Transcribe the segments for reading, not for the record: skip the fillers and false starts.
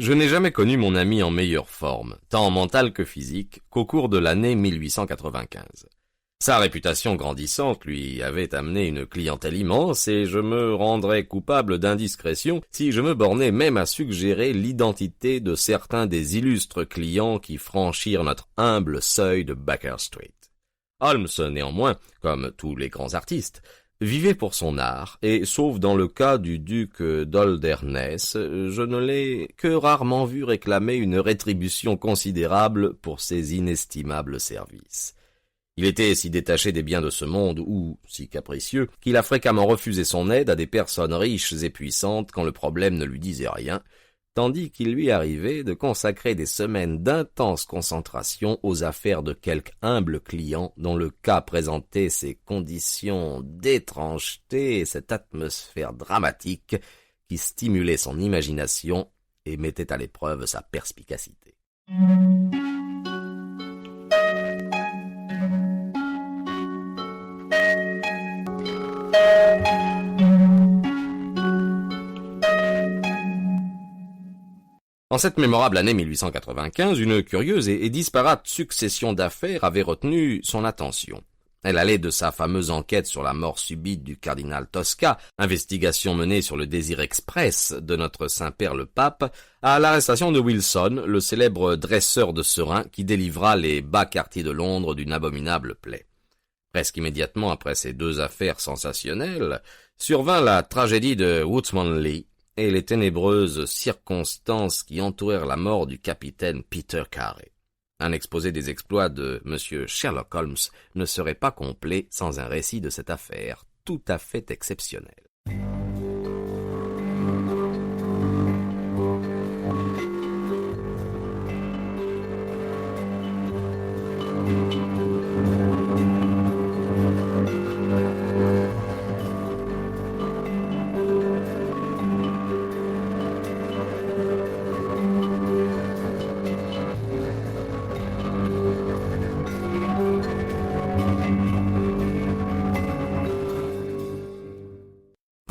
Je n'ai jamais connu mon ami en meilleure forme, tant mentale que physique, qu'au cours de l'année 1895. Sa réputation grandissante lui avait amené une clientèle immense et je me rendrais coupable d'indiscrétion si je me bornais même à suggérer l'identité de certains des illustres clients qui franchirent notre humble seuil de Baker Street. Holmes, néanmoins, comme tous les grands artistes, vivait pour son art, et sauf dans le cas du duc d'Holderness, je ne l'ai que rarement vu réclamer une rétribution considérable pour ses inestimables services. Il était si détaché des biens de ce monde, ou si capricieux, qu'il a fréquemment refusé son aide à des personnes riches et puissantes quand le problème ne lui disait rien, tandis qu'il lui arrivait de consacrer des semaines d'intense concentration aux affaires de quelque humble client dont le cas présentait ces conditions d'étrangeté et cette atmosphère dramatique qui stimulait son imagination et mettait à l'épreuve sa perspicacité. En cette mémorable année 1895, une curieuse et disparate succession d'affaires avait retenu son attention. Elle allait de sa fameuse enquête sur la mort subite du cardinal Tosca, investigation menée sur le désir express de notre Saint-Père le Pape, à l'arrestation de Wilson, le célèbre dresseur de serins qui délivra les bas quartiers de Londres d'une abominable plaie. Presque immédiatement après ces deux affaires sensationnelles, survint la tragédie de Woodsmanley, et les ténébreuses circonstances qui entourèrent la mort du capitaine Peter Carey. Un exposé des exploits de M. Sherlock Holmes ne serait pas complet sans un récit de cette affaire tout à fait exceptionnelle.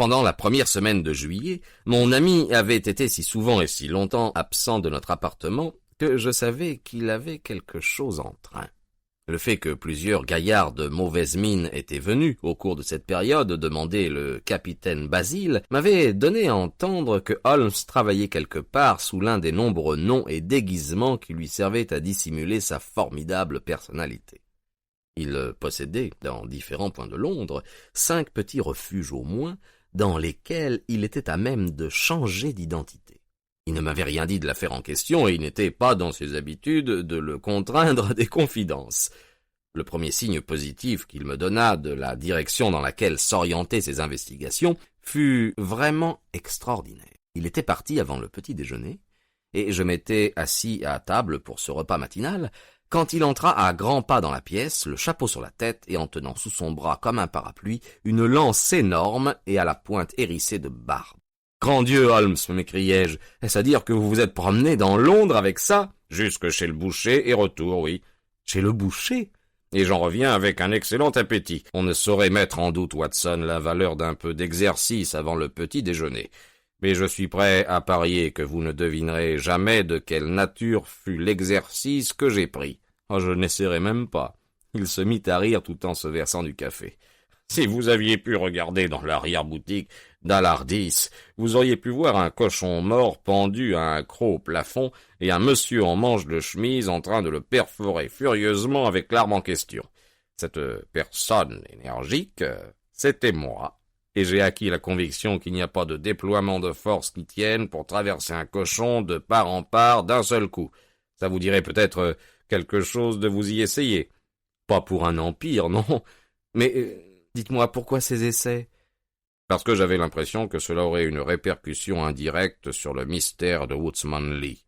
Pendant la première semaine de juillet, mon ami avait été si souvent et si longtemps absent de notre appartement que je savais qu'il avait quelque chose en train. Le fait que plusieurs gaillards de mauvaise mine étaient venus, au cours de cette période, demander le capitaine Basile, m'avait donné à entendre que Holmes travaillait quelque part sous l'un des nombreux noms et déguisements qui lui servaient à dissimuler sa formidable personnalité. Il possédait, dans différents points de Londres, 5 petits refuges au moins, dans lesquels il était à même de changer d'identité. Il ne m'avait rien dit de l'affaire en question et il n'était pas dans ses habitudes de le contraindre des confidences. Le premier signe positif qu'il me donna de la direction dans laquelle s'orientaient ses investigations fut vraiment extraordinaire. Il était parti avant le petit déjeuner et je m'étais assis à table pour ce repas matinal quand il entra à grands pas dans la pièce, le chapeau sur la tête et en tenant sous son bras comme un parapluie une lance énorme et à la pointe hérissée de barbe. « Grand Dieu, Holmes !» m'écriai-je, « est-ce à dire que vous vous êtes promené dans Londres avec ça ?»« Jusque chez le boucher et retour, oui. »« Chez le boucher ?» Et j'en reviens avec un excellent appétit. On ne saurait mettre en doute, Watson, la valeur d'un peu d'exercice avant le petit déjeuner. Mais je suis prêt à parier que vous ne devinerez jamais de quelle nature fut l'exercice que j'ai pris. Oh, je n'essaierai même pas. Il se mit à rire tout en se versant du café. Si vous aviez pu regarder dans l'arrière-boutique d'Alardis, vous auriez pu voir un cochon mort pendu à un croc au plafond et un monsieur en manche de chemise en train de le perforer furieusement avec l'arme en question. Cette personne énergique, c'était moi. Et j'ai acquis la conviction qu'il n'y a pas de déploiement de force qui tienne pour traverser un cochon de part en part d'un seul coup. Ça vous dirait peut-être quelque chose de vous y essayer. Pas pour un empire, non. Mais dites-moi, pourquoi ces essais? Parce que j'avais l'impression que cela aurait une répercussion indirecte sur le mystère de Woodsmanley.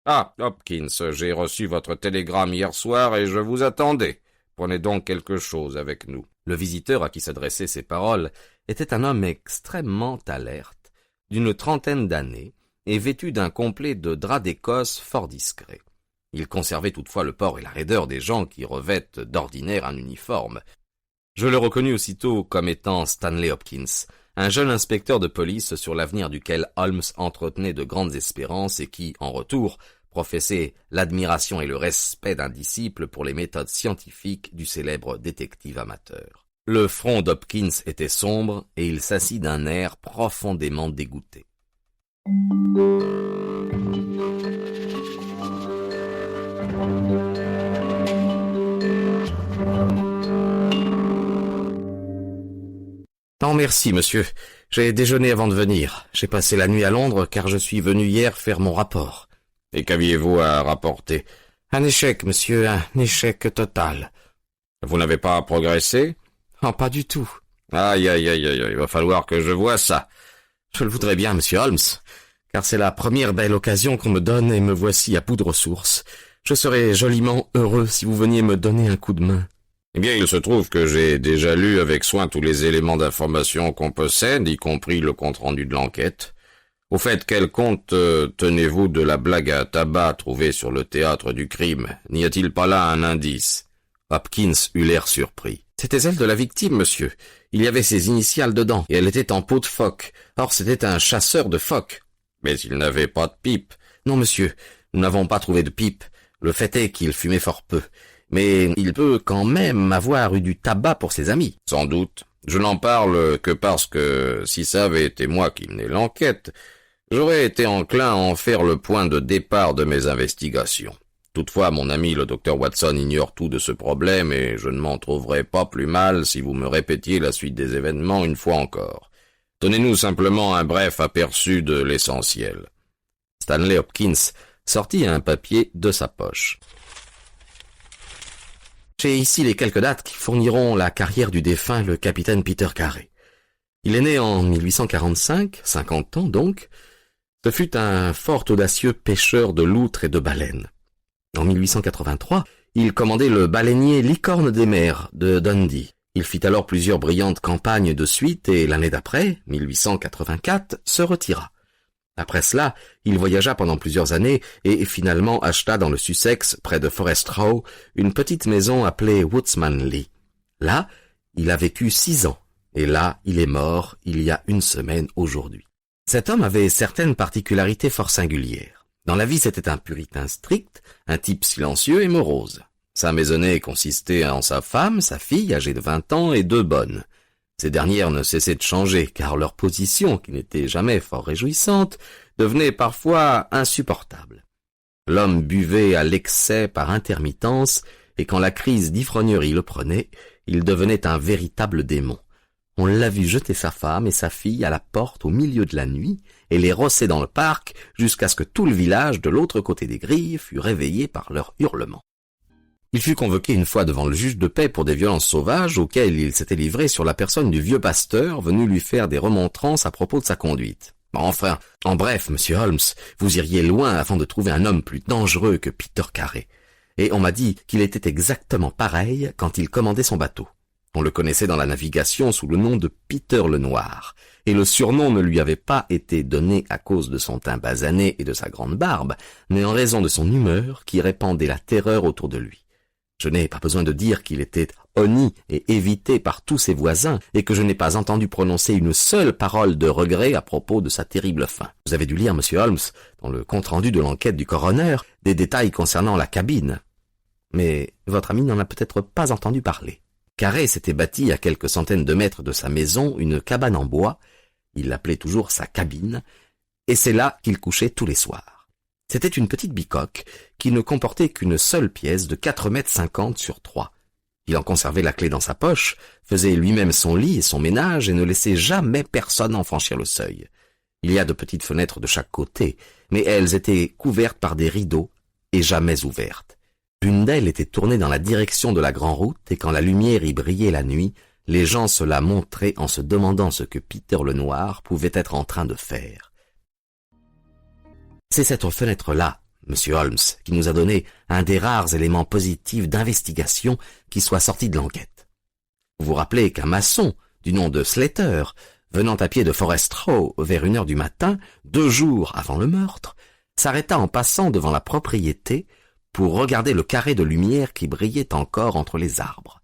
Ah, Hopkins, j'ai reçu votre télégramme hier soir et je vous attendais. Prenez donc quelque chose avec nous. Le visiteur à qui s'adressaient ces paroles était un homme extrêmement alerte, d'une trentaine d'années, et vêtu d'un complet de drap d'Écosse fort discret. Il conservait toutefois le port et la raideur des gens qui revêtent d'ordinaire un uniforme. Je le reconnus aussitôt comme étant Stanley Hopkins, un jeune inspecteur de police sur l'avenir duquel Holmes entretenait de grandes espérances et qui, en retour, professait l'admiration et le respect d'un disciple pour les méthodes scientifiques du célèbre détective amateur. Le front d'Hopkins était sombre et il s'assit d'un air profondément dégoûté. Non, merci, monsieur. J'ai déjeuné avant de venir. J'ai passé la nuit à Londres car je suis venu hier faire mon rapport. Et qu'aviez-vous à rapporter? Un échec, monsieur, un échec total. Vous n'avez pas progressé? Oh, pas du tout. Aïe, aïe, aïe, aïe, il va falloir que je voie ça. Je le voudrais bien, monsieur Holmes, car c'est la première belle occasion qu'on me donne et me voici à bout de ressources. Je serais joliment heureux si vous veniez me donner un coup de main. Eh bien, il se trouve que j'ai déjà lu avec soin tous les éléments d'information qu'on possède, y compris le compte-rendu de l'enquête. Au fait, quel compte tenez-vous de la blague à tabac trouvée sur le théâtre du crime? N'y a-t-il pas là un indice? Hopkins eut l'air surpris. C'était celle de la victime, monsieur. Il y avait ses initiales dedans, et elle était en peau de phoque. Or, c'était un chasseur de phoques. Mais il n'avait pas de pipe. Non, monsieur, nous n'avons pas trouvé de pipe. Le fait est qu'il fumait fort peu. Mais il peut quand même avoir eu du tabac pour ses amis. Sans doute. Je n'en parle que parce que, si ça avait été moi qui menais l'enquête, j'aurais été enclin à en faire le point de départ de mes investigations. Toutefois, mon ami le docteur Watson ignore tout de ce problème et je ne m'en trouverais pas plus mal si vous me répétiez la suite des événements une fois encore. Donnez-nous simplement un bref aperçu de l'essentiel. Stanley Hopkins sortit un papier de sa poche. J'ai ici les quelques dates qui fourniront la carrière du défunt, le capitaine Peter Carey. Il est né en 1845, 50 ans donc. Ce fut un fort audacieux pêcheur de loutres et de baleines. En 1883, il commandait le baleinier Licorne des mers de Dundee. Il fit alors plusieurs brillantes campagnes de suite et l'année d'après, 1884, se retira. Après cela, il voyagea pendant plusieurs années et finalement acheta dans le Sussex, près de Forest Row, une petite maison appelée Woodsmanley. Là, il a vécu 6 ans, et là, il est mort il y a une semaine aujourd'hui. Cet homme avait certaines particularités fort singulières. Dans la vie, c'était un puritain strict, un type silencieux et morose. Sa maisonnée consistait en sa femme, sa fille, âgée de 20 ans, et 2 bonnes. Ces dernières ne cessaient de changer, car leur position, qui n'était jamais fort réjouissante, devenait parfois insupportable. L'homme buvait à l'excès par intermittence, et quand la crise d'ivrognerie le prenait, il devenait un véritable démon. On l'a vu jeter sa femme et sa fille à la porte au milieu de la nuit, et les rosser dans le parc, jusqu'à ce que tout le village de l'autre côté des grilles fût réveillé par leurs hurlements. Il fut convoqué une fois devant le juge de paix pour des violences sauvages auxquelles il s'était livré sur la personne du vieux pasteur venu lui faire des remontrances à propos de sa conduite. Enfin, en bref, monsieur Holmes, vous iriez loin avant de trouver un homme plus dangereux que Peter Carey. Et on m'a dit qu'il était exactement pareil quand il commandait son bateau. On le connaissait dans la navigation sous le nom de Peter le Noir, et le surnom ne lui avait pas été donné à cause de son teint basané et de sa grande barbe, mais en raison de son humeur qui répandait la terreur autour de lui. Je n'ai pas besoin de dire qu'il était honni et évité par tous ses voisins et que je n'ai pas entendu prononcer une seule parole de regret à propos de sa terrible fin. Vous avez dû lire, monsieur Holmes, dans le compte-rendu de l'enquête du coroner, des détails concernant la cabine. Mais votre ami n'en a peut-être pas entendu parler. Carey s'était bâti à quelques centaines de mètres de sa maison une cabane en bois, il l'appelait toujours sa cabine, et c'est là qu'il couchait tous les soirs. C'était une petite bicoque qui ne comportait qu'une seule pièce de 4,50 m sur 3. Il en conservait la clé dans sa poche, faisait lui-même son lit et son ménage et ne laissait jamais personne en franchir le seuil. Il y a de petites fenêtres de chaque côté, mais elles étaient couvertes par des rideaux et jamais ouvertes. L'une d'elles était tournée dans la direction de la grande route et quand la lumière y brillait la nuit, les gens se la montraient en se demandant ce que Peter le Noir pouvait être en train de faire. C'est cette fenêtre-là, monsieur Holmes, qui nous a donné un des rares éléments positifs d'investigation qui soit sorti de l'enquête. Vous vous rappelez qu'un maçon, du nom de Slater, venant à pied de Forest Row vers 1 heure du matin, 2 jours avant le meurtre, s'arrêta en passant devant la propriété pour regarder le carré de lumière qui brillait encore entre les arbres.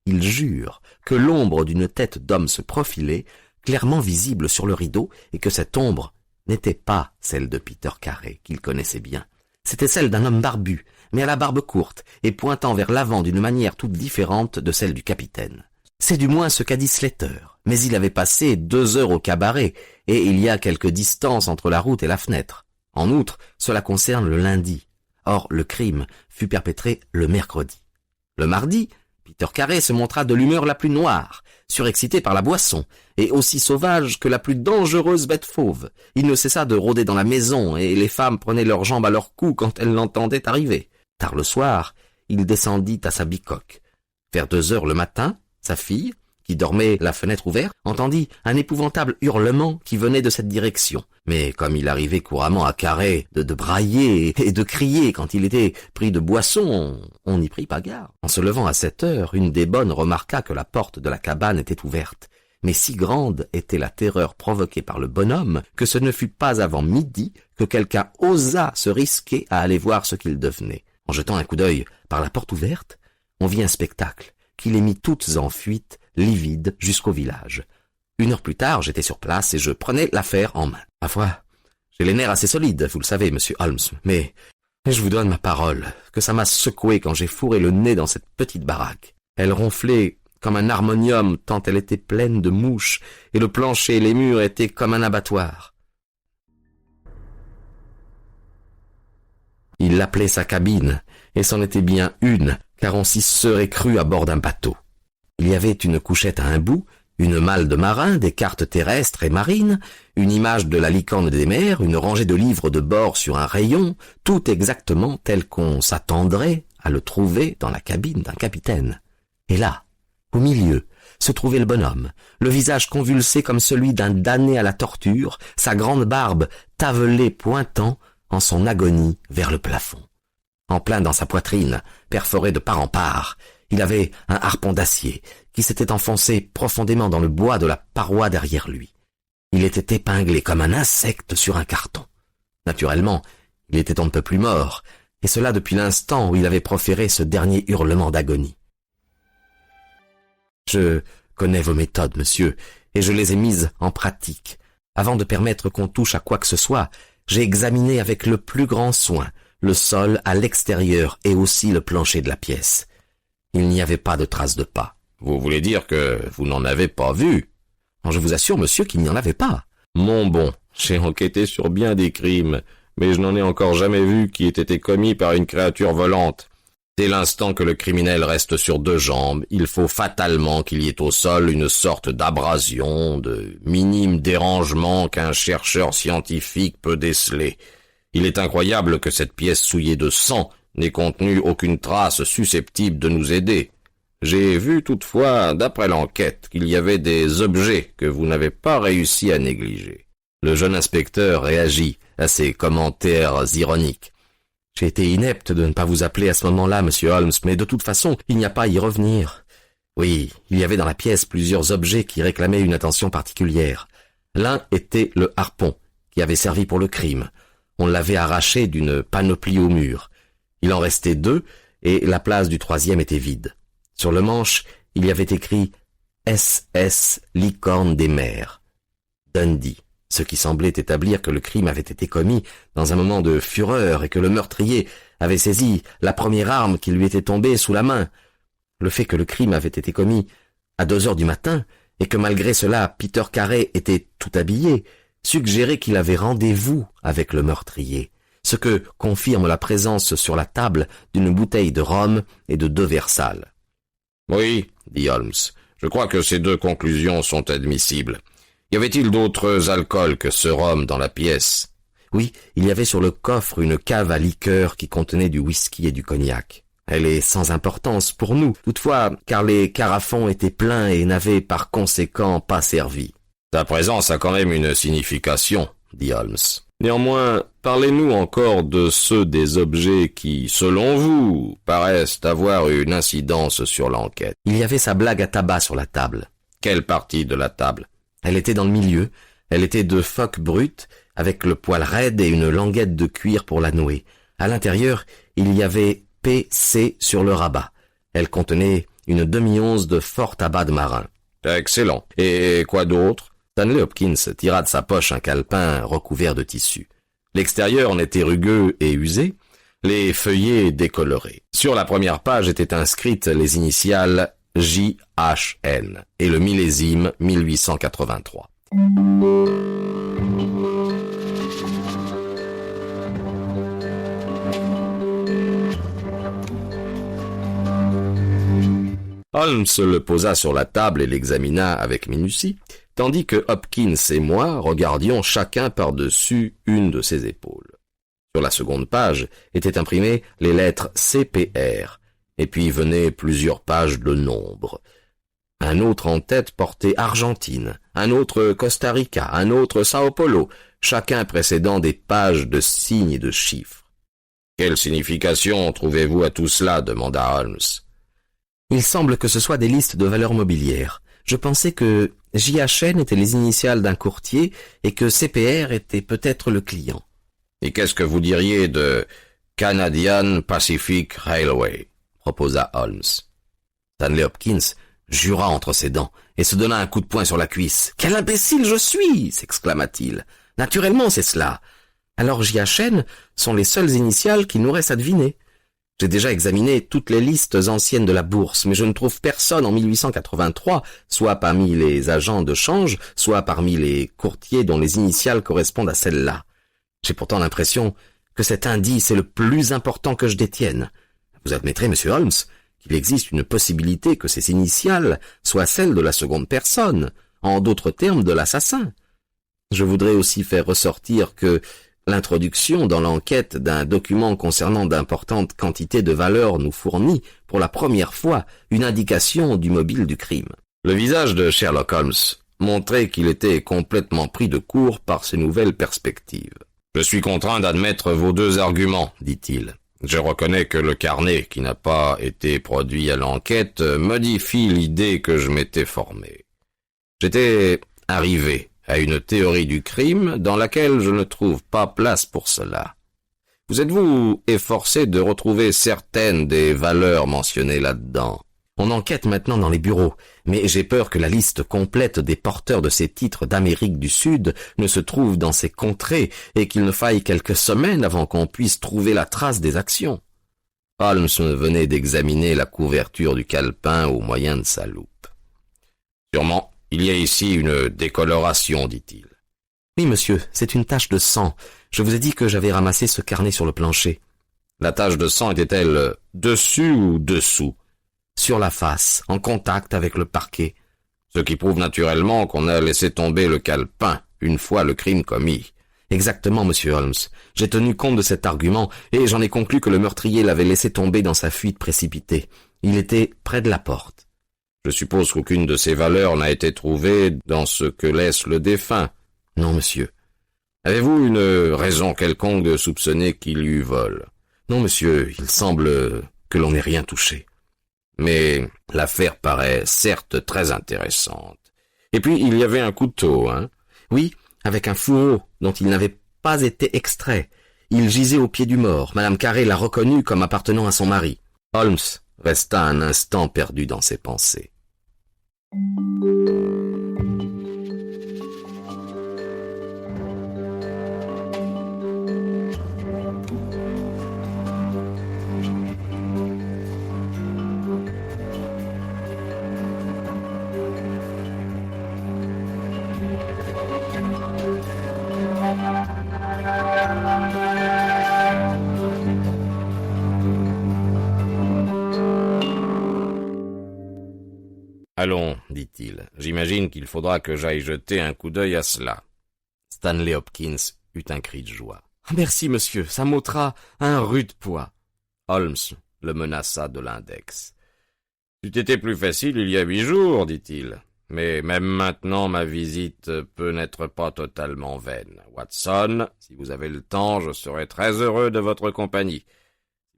Il jure que l'ombre d'une tête d'homme se profilait, clairement visible sur le rideau, et que cette ombre n'était pas celle de Peter Carey, qu'il connaissait bien. C'était celle d'un homme barbu, mais à la barbe courte, et pointant vers l'avant d'une manière toute différente de celle du capitaine. C'est du moins ce qu'a dit Slater, mais il avait passé 2 heures au cabaret, et il y a quelque distance entre la route et la fenêtre. En outre, cela concerne le lundi. Or, le crime fut perpétré le mercredi. Le mardi, Peter Carey se montra de l'humeur la plus noire, surexcité par la boisson, et aussi sauvage que la plus dangereuse bête fauve. Il ne cessa de rôder dans la maison, et les femmes prenaient leurs jambes à leur cou quand elles l'entendaient arriver. Tard le soir, il descendit à sa bicoque. Vers 2 heures le matin, sa fille, qui dormait la fenêtre ouverte, entendit un épouvantable hurlement qui venait de cette direction. Mais comme il arrivait couramment à Carey de brailler et de crier quand il était pris de boisson, on n'y prit pas garde. En se levant à 7 heures, une des bonnes remarqua que la porte de la cabane était ouverte. Mais si grande était la terreur provoquée par le bonhomme que ce ne fut pas avant midi que quelqu'un osa se risquer à aller voir ce qu'il devenait. En jetant un coup d'œil par la porte ouverte, on vit un spectacle qui les mit toutes en fuite, livides, jusqu'au village. 1 heure plus tard, j'étais sur place et je prenais l'affaire en main. Ma foi, j'ai les nerfs assez solides, vous le savez, monsieur Holmes, mais je vous donne ma parole que ça m'a secoué quand j'ai fourré le nez dans cette petite baraque. Elle ronflait comme un harmonium tant elle était pleine de mouches, et le plancher et les murs étaient comme un abattoir. Il l'appelait sa cabine, et c'en était bien une, car on s'y serait cru à bord d'un bateau. Il y avait une couchette à un bout, une malle de marin, des cartes terrestres et marines, une image de la licorne des mers, une rangée de livres de bord sur un rayon, tout exactement tel qu'on s'attendrait à le trouver dans la cabine d'un capitaine. Et là, au milieu, se trouvait le bonhomme, le visage convulsé comme celui d'un damné à la torture, sa grande barbe tavelée pointant en son agonie vers le plafond. En plein dans sa poitrine, perforée de part en part, il avait un harpon d'acier qui s'était enfoncé profondément dans le bois de la paroi derrière lui. Il était épinglé comme un insecte sur un carton. Naturellement, il était on ne peut plus mort, et cela depuis l'instant où il avait proféré ce dernier hurlement d'agonie. Je connais vos méthodes, monsieur, et je les ai mises en pratique. Avant de permettre qu'on touche à quoi que ce soit, j'ai examiné avec le plus grand soin le sol à l'extérieur et aussi le plancher de la pièce. Il n'y avait pas de traces de pas. Vous voulez dire que vous n'en avez pas vu? Je vous assure, monsieur, qu'il n'y en avait pas. Mon bon, j'ai enquêté sur bien des crimes, mais je n'en ai encore jamais vu qui ait été commis par une créature volante. Dès l'instant que le criminel reste sur 2 jambes, il faut fatalement qu'il y ait au sol une sorte d'abrasion, de minime dérangement qu'un chercheur scientifique peut déceler. Il est incroyable que cette pièce souillée de sang n'ait contenu aucune trace susceptible de nous aider. J'ai vu toutefois, d'après l'enquête, qu'il y avait des objets que vous n'avez pas réussi à négliger. Le jeune inspecteur réagit à ces commentaires ironiques. J'ai été inepte de ne pas vous appeler à ce moment-là, monsieur Holmes, mais de toute façon, il n'y a pas à y revenir. Oui, il y avait dans la pièce plusieurs objets qui réclamaient une attention particulière. L'un était le harpon, qui avait servi pour le crime. On l'avait arraché d'une panoplie au mur. Il en restait 2, et la place du 3e était vide. Sur le manche, il y avait écrit « SS Licorne des mers ». Dundee, ce qui semblait établir que le crime avait été commis dans un moment de fureur et que le meurtrier avait saisi la première arme qui lui était tombée sous la main. Le fait que le crime avait été commis à 2 heures du matin et que malgré cela Peter Carey était tout habillé suggérait qu'il avait rendez-vous avec le meurtrier, ce que confirme la présence sur la table d'une bouteille de rhum et de 2 verres sales. Oui, dit Holmes, je crois que ces 2 conclusions sont admissibles. Y avait-il d'autres alcools que ce rhum dans la pièce? Oui, il y avait sur le coffre une cave à liqueur qui contenait du whisky et du cognac. Elle est sans importance pour nous, toutefois, car les carafons étaient pleins et n'avaient par conséquent pas servi. Ta présence a quand même une signification, dit Holmes. Néanmoins, parlez-nous encore de ceux des objets qui, selon vous, paraissent avoir une incidence sur l'enquête. Il y avait sa blague à tabac sur la table. Quelle partie de la table? Elle était dans le milieu, elle était de phoque brute, avec le poil raide et une languette de cuir pour la nouer. À l'intérieur, il y avait PC sur le rabat. Elle contenait une demi-once de fort tabac de marin. Excellent. Et quoi d'autre? Stanley Hopkins tira de sa poche un calepin recouvert de tissu. L'extérieur en était rugueux et usé, les feuillets décolorés. Sur la première page étaient inscrites les initiales JHN et le millésime 1883. Holmes le posa sur la table et l'examina avec minutie, tandis que Hopkins et moi regardions chacun par-dessus une de ses épaules. Sur la seconde page étaient imprimées les lettres CPR, et puis venaient plusieurs pages de nombres. Un autre en tête portait Argentine, un autre Costa Rica, un autre Sao Paulo, chacun précédant des pages de signes et de chiffres. « Quelle signification trouvez-vous à tout cela » demanda Holmes. « Il semble que ce soit des listes de valeurs mobilières. Je pensais que JHN étaient les initiales d'un courtier et que CPR était peut-être le client. » « Et qu'est-ce que vous diriez de Canadian Pacific Railway » proposa Holmes. Stanley Hopkins jura entre ses dents et se donna un coup de poing sur la cuisse. « Quel imbécile je suis !» s'exclama-t-il. « Naturellement, c'est cela. Alors JHN sont les seules initiales qui nous restent à deviner. J'ai déjà examiné toutes les listes anciennes de la bourse, mais je ne trouve personne en 1883, soit parmi les agents de change, soit parmi les courtiers dont les initiales correspondent à celles-là. J'ai pourtant l'impression que cet indice est le plus important que je détienne. Vous admettrez, monsieur Holmes, qu'il existe une possibilité que ces initiales soient celles de la seconde personne, en d'autres termes de l'assassin. Je voudrais aussi faire ressortir que l'introduction dans l'enquête d'un document concernant d'importantes quantités de valeurs nous fournit, pour la première fois, une indication du mobile du crime. » Le visage de Sherlock Holmes montrait qu'il était complètement pris de court par ces nouvelles perspectives. « Je suis contraint d'admettre vos deux arguments, dit-il. Je reconnais que le carnet qui n'a pas été produit à l'enquête modifie l'idée que je m'étais formée. J'étais arrivé à une théorie du crime dans laquelle je ne trouve pas place pour cela. Vous êtes-vous efforcé de retrouver certaines des valeurs mentionnées là-dedans ? On enquête maintenant dans les bureaux, mais j'ai peur que la liste complète des porteurs de ces titres d'Amérique du Sud ne se trouve dans ces contrées et qu'il ne faille quelques semaines avant qu'on puisse trouver la trace des actions. » Holmes venait d'examiner la couverture du calepin au moyen de sa loupe. « Sûrement, il y a ici une décoloration, dit-il. »« Oui, monsieur, c'est une tache de sang. Je vous ai dit que j'avais ramassé ce carnet sur le plancher. »« La tache de sang était-elle dessus ou dessous ?»« Sur la face, en contact avec le parquet. » Ce qui prouve naturellement qu'on a laissé tomber le calepin une fois le crime commis. »« Exactement, monsieur Holmes. J'ai tenu compte de cet argument et j'en ai conclu que le meurtrier l'avait laissé tomber dans sa fuite précipitée. Il était près de la porte. » « Je suppose qu'aucune de ces valeurs n'a été trouvée dans ce que laisse le défunt. »« Non, monsieur. »« Avez-vous une raison quelconque de soupçonner qu'il y eut vol ?»« Non, monsieur, il semble que l'on n'ait rien touché. » Mais l'affaire paraît certes très intéressante. Et puis il y avait un couteau, hein ? Oui, avec un fourreau dont il n'avait pas été extrait. Il gisait au pied du mort. Madame Carré l'a reconnu comme appartenant à son mari. Holmes resta un instant perdu dans ses pensées. Allons, dit-il, j'imagine qu'il faudra que j'aille jeter un coup d'œil à cela. Stanley Hopkins eut un cri de joie. « Merci, monsieur, ça m'ôtera un rude poids. » Holmes le menaça de l'index. « C'eût été plus facile il y a 8 jours, dit-il. Mais même maintenant, ma visite peut n'être pas totalement vaine. Watson, si vous avez le temps, je serai très heureux de votre compagnie.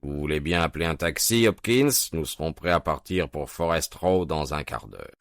Vous voulez bien appeler un taxi, Hopkins? Nous serons prêts à partir pour Forest Row dans un quart d'heure. »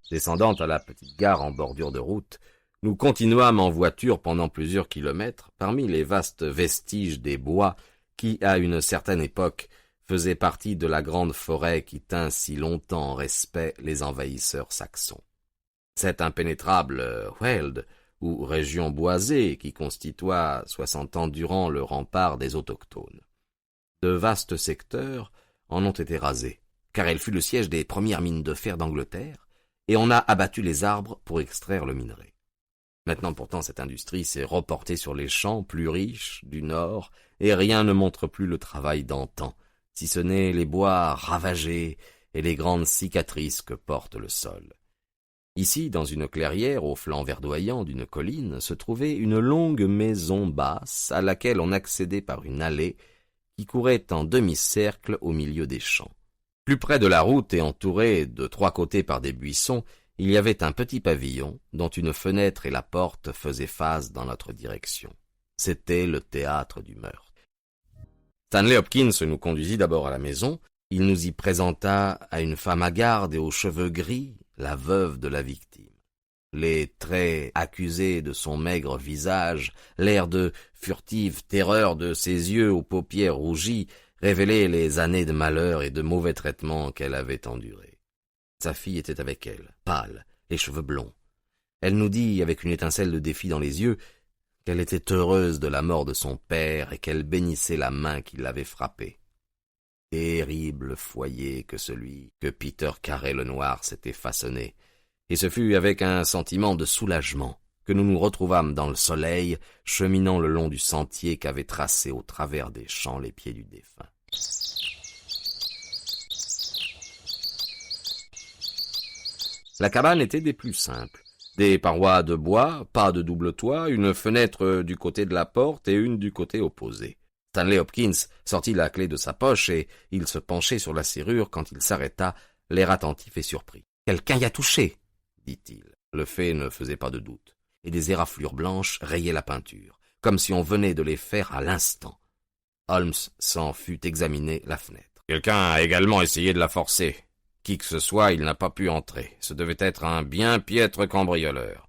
Descendant à la petite gare en bordure de route, nous continuâmes en voiture pendant plusieurs kilomètres parmi les vastes vestiges des bois qui, à une certaine époque, faisaient partie de la grande forêt qui tint si longtemps en respect les envahisseurs saxons. Cette impénétrable Weald, ou région boisée qui constitua 60 ans durant le rempart des autochtones. De vastes secteurs en ont été rasés, car elle fut le siège des premières mines de fer d'Angleterre, et on a abattu les arbres pour extraire le minerai. Maintenant pourtant cette industrie s'est reportée sur les champs plus riches du nord, et rien ne montre plus le travail d'antan, si ce n'est les bois ravagés et les grandes cicatrices que porte le sol. Ici, dans une clairière au flanc verdoyant d'une colline, se trouvait une longue maison basse à laquelle on accédait par une allée qui courait en demi-cercle au milieu des champs. Plus près de la route et entouré de 3 côtés par des buissons, il y avait un petit pavillon dont une fenêtre et la porte faisaient face dans notre direction. C'était le théâtre du meurtre. Stanley Hopkins nous conduisit d'abord à la maison. Il nous y présenta à une femme hagarde et aux cheveux gris, la veuve de la victime. Les traits accusés de son maigre visage, l'air de furtive terreur de ses yeux aux paupières rougies, révélaient les années de malheur et de mauvais traitements qu'elle avait endurés. Sa fille était avec elle, pâle, les cheveux blonds. Elle nous dit, avec une étincelle de défi dans les yeux, qu'elle était heureuse de la mort de son père et qu'elle bénissait la main qui l'avait frappée. Terrible foyer que celui que Peter Carré-Lenoir s'était façonné, et ce fut avec un sentiment de soulagement que nous nous retrouvâmes dans le soleil, cheminant le long du sentier qu'avaient tracé au travers des champs les pieds du défunt. La cabane était des plus simples. Des parois de bois, pas de double toit, une fenêtre du côté de la porte et une du côté opposé. Stanley Hopkins sortit la clé de sa poche et il se penchait sur la serrure quand il s'arrêta, l'air attentif et surpris. « Quelqu'un y a touché !» dit-il. Le fait ne faisait pas de doute, et des éraflures blanches rayaient la peinture, comme si on venait de les faire à l'instant. Holmes s'en fut examiner la fenêtre. « Quelqu'un a également essayé de la forcer. Qui que ce soit, il n'a pas pu entrer. Ce devait être un bien piètre cambrioleur. »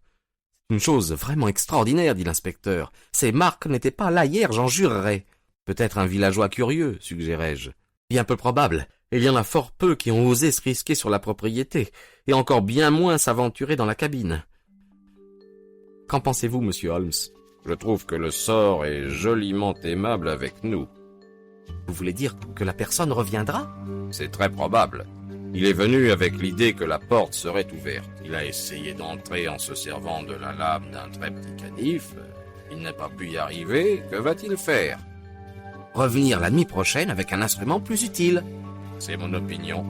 « Une chose vraiment extraordinaire, dit l'inspecteur. Ces marques n'étaient pas là hier, j'en jurerais. » « Peut-être un villageois curieux, suggérai-je. Bien peu probable. Il y en a fort peu qui ont osé se risquer sur la propriété, et encore bien moins s'aventurer dans la cabine. Qu'en pensez-vous, monsieur Holmes ? Je trouve que le sort est joliment aimable avec nous. Vous voulez dire que la personne reviendra ? C'est très probable. Il est venu avec l'idée que la porte serait ouverte. Il a essayé d'entrer en se servant de la lame d'un très petit canif. Il n'a pas pu y arriver. Que va-t-il faire ? Revenir la nuit prochaine avec un instrument plus utile. C'est mon opinion.